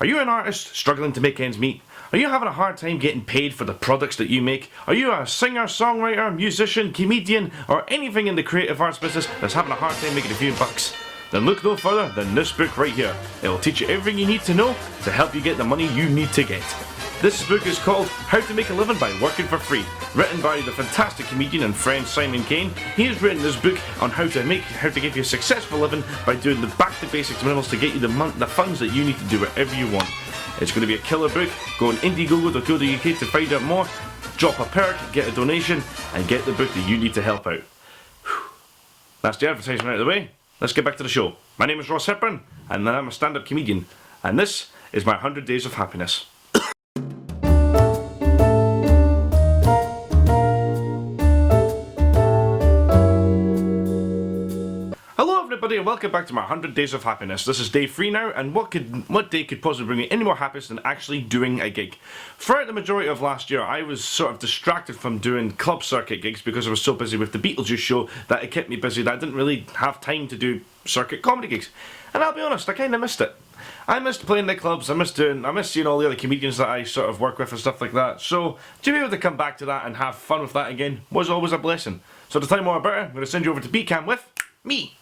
Are you an artist struggling to make ends meet? Are you having a hard time getting paid for the products that you make? Are you a singer, songwriter, musician, comedian, or anything in the creative arts business that's having a hard time making a few bucks? Then look no further than this book right here. It will teach you everything you need to know to help you get the money you need to get. This book is called How to Make a Living by Working for Free, written by the fantastic comedian and friend Simon Kane. He has written this book on how to give you a successful living by doing the back to basics minimals to get you the funds that you need to do whatever you want. It's going to be a killer book. Go on indiegogo.co.uk to find out more. Drop a perk, get a donation, and get the book that you need to help out. That's the advertisement out of the way. Let's get back to the show. My name is Ross Hepburn, and I'm a stand-up comedian, and this is my 100 Days of Happiness. Hello everybody and welcome back to my 100 Days of Happiness. This is day 3 now, and what day could possibly bring me any more happiness than actually doing a gig? Throughout the majority of last year, I was sort of distracted from doing club circuit gigs because I was so busy with the Beetlejuice show that it kept me busy that I didn't really have time to do circuit comedy gigs. And I'll be honest, I kind of missed it. I missed playing the clubs, I missed seeing all the other comedians that I sort of work with and stuff like that. So, to be able to come back to that and have fun with that again was always a blessing. So to tell you more about it, I'm going to send you over to Beatcam with me.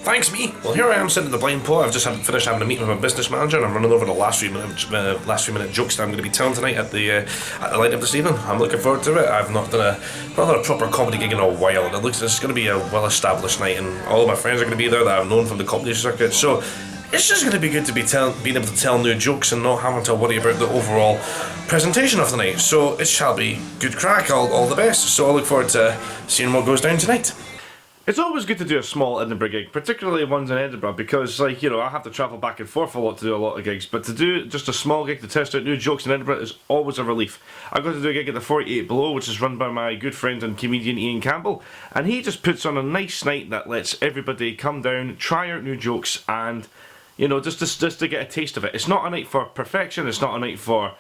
Thanks, me. Well, here I am sitting in the blind pot. I've just finished having a meeting with my business manager, and I'm running over the last few minute jokes that I'm going to be telling tonight at the lineup this evening. I'm looking forward to it. I've not done a proper comedy gig in a while, and it looks it's going to be a well-established night, and all of my friends are going to be there that I've known from the comedy circuit. So it's just going to be good to be being able to tell new jokes and not having to worry about the overall presentation of the night. So it shall be good crack. All the best. So I look forward to seeing what goes down tonight. It's always good to do a small Edinburgh gig, particularly ones in Edinburgh, because, I have to travel back and forth a lot to do a lot of gigs, but to do just a small gig to test out new jokes in Edinburgh is always a relief. I got to do a gig at the 48 Below, which is run by my good friend and comedian Ian Campbell, and he just puts on a nice night that lets everybody come down, try out new jokes, and, just to get a taste of it. It's not a night for perfection, it's not a night for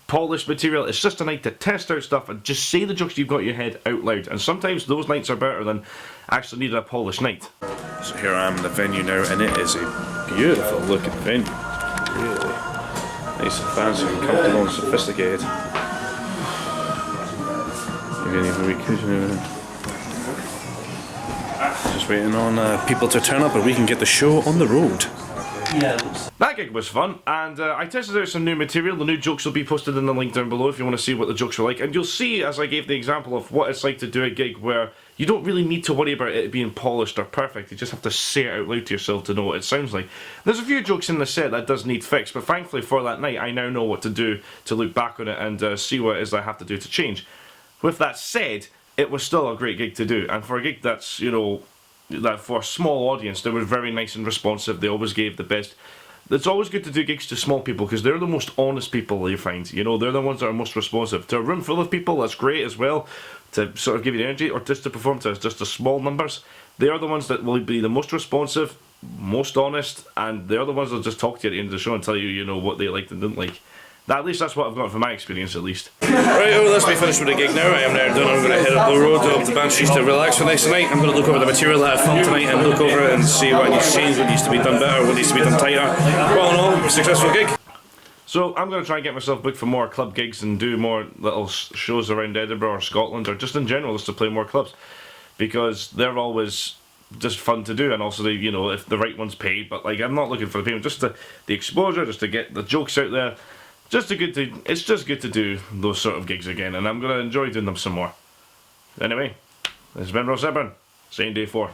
polished material, it's just a night to test out stuff and just say the jokes you've got in your head out loud, and sometimes those nights are better than actually needing a polished night. So here I am in the venue now, and it is a beautiful looking venue. Really nice and fancy and comfortable and sophisticated. Just waiting on people to turn up and we can get the show on the road. Yeah. That gig was fun, and I tested out some new material. The new jokes will be posted in the link down below if you want to see what the jokes were like, and you'll see as I gave the example of what it's like to do a gig where you don't really need to worry about it being polished or perfect. You just have to say it out loud to yourself to know what it sounds like. There's a few jokes in the set that does need fixed, but thankfully for that night I now know what to do to look back on it and see what it is I have to do to change. With that said, it was still a great gig to do, and for a gig that's, that for a small audience, they were very nice and responsive. They always gave the best. It's always good to do gigs to small people because they're the most honest people you find. They're the ones that are most responsive. To a room full of people, that's great as well, to sort of give you the energy, or just to perform to just the small numbers. They are the ones that will be the most responsive, most honest, and they're the ones that will just talk to you at the end of the show and tell you, what they liked and didn't like. At least that's what I've got from my experience, at least. Right, let's be finished with the gig now. I am now done. I'm going to head up the road up to Banshees to relax for the next night. I'm going to look over the material that I filmed tonight and look over it and see what needs to change, what needs to be done better, what needs to be done tighter. All in all, a successful gig. So I'm going to try and get myself booked for more club gigs and do more little shows around Edinburgh or Scotland, or just in general, just to play more clubs, because they're always just fun to do, and also if the right one's paid. But I'm not looking for the payment, just the exposure, just to get the jokes out there. It's just good to do those sort of gigs again, and I'm going to enjoy doing them some more. Anyway, this has been Ross Hepburn, saying day 4.